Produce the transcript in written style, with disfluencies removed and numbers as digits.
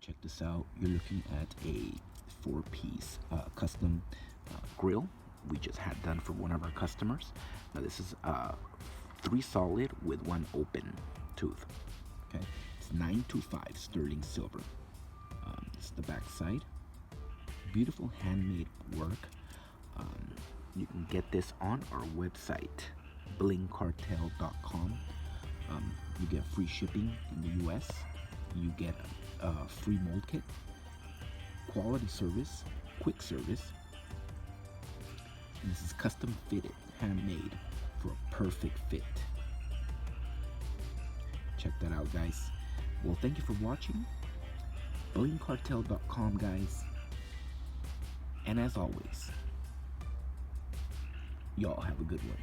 Check this out. You're looking at a four-piece custom grill we just had done for one of our customers. Now this is 3 solid with 1 open tooth. Okay, it's 925 sterling silver. This is the back side. Beautiful handmade work. You can get this on our website, blingcartel.com. You get free shipping in the US. You get a free mold kit, quality service, quick service. And this is custom fitted, handmade for a perfect fit. Check that out, guys. Well, thank you for watching. blingcartel.com, guys. And as always, y'all have a good one.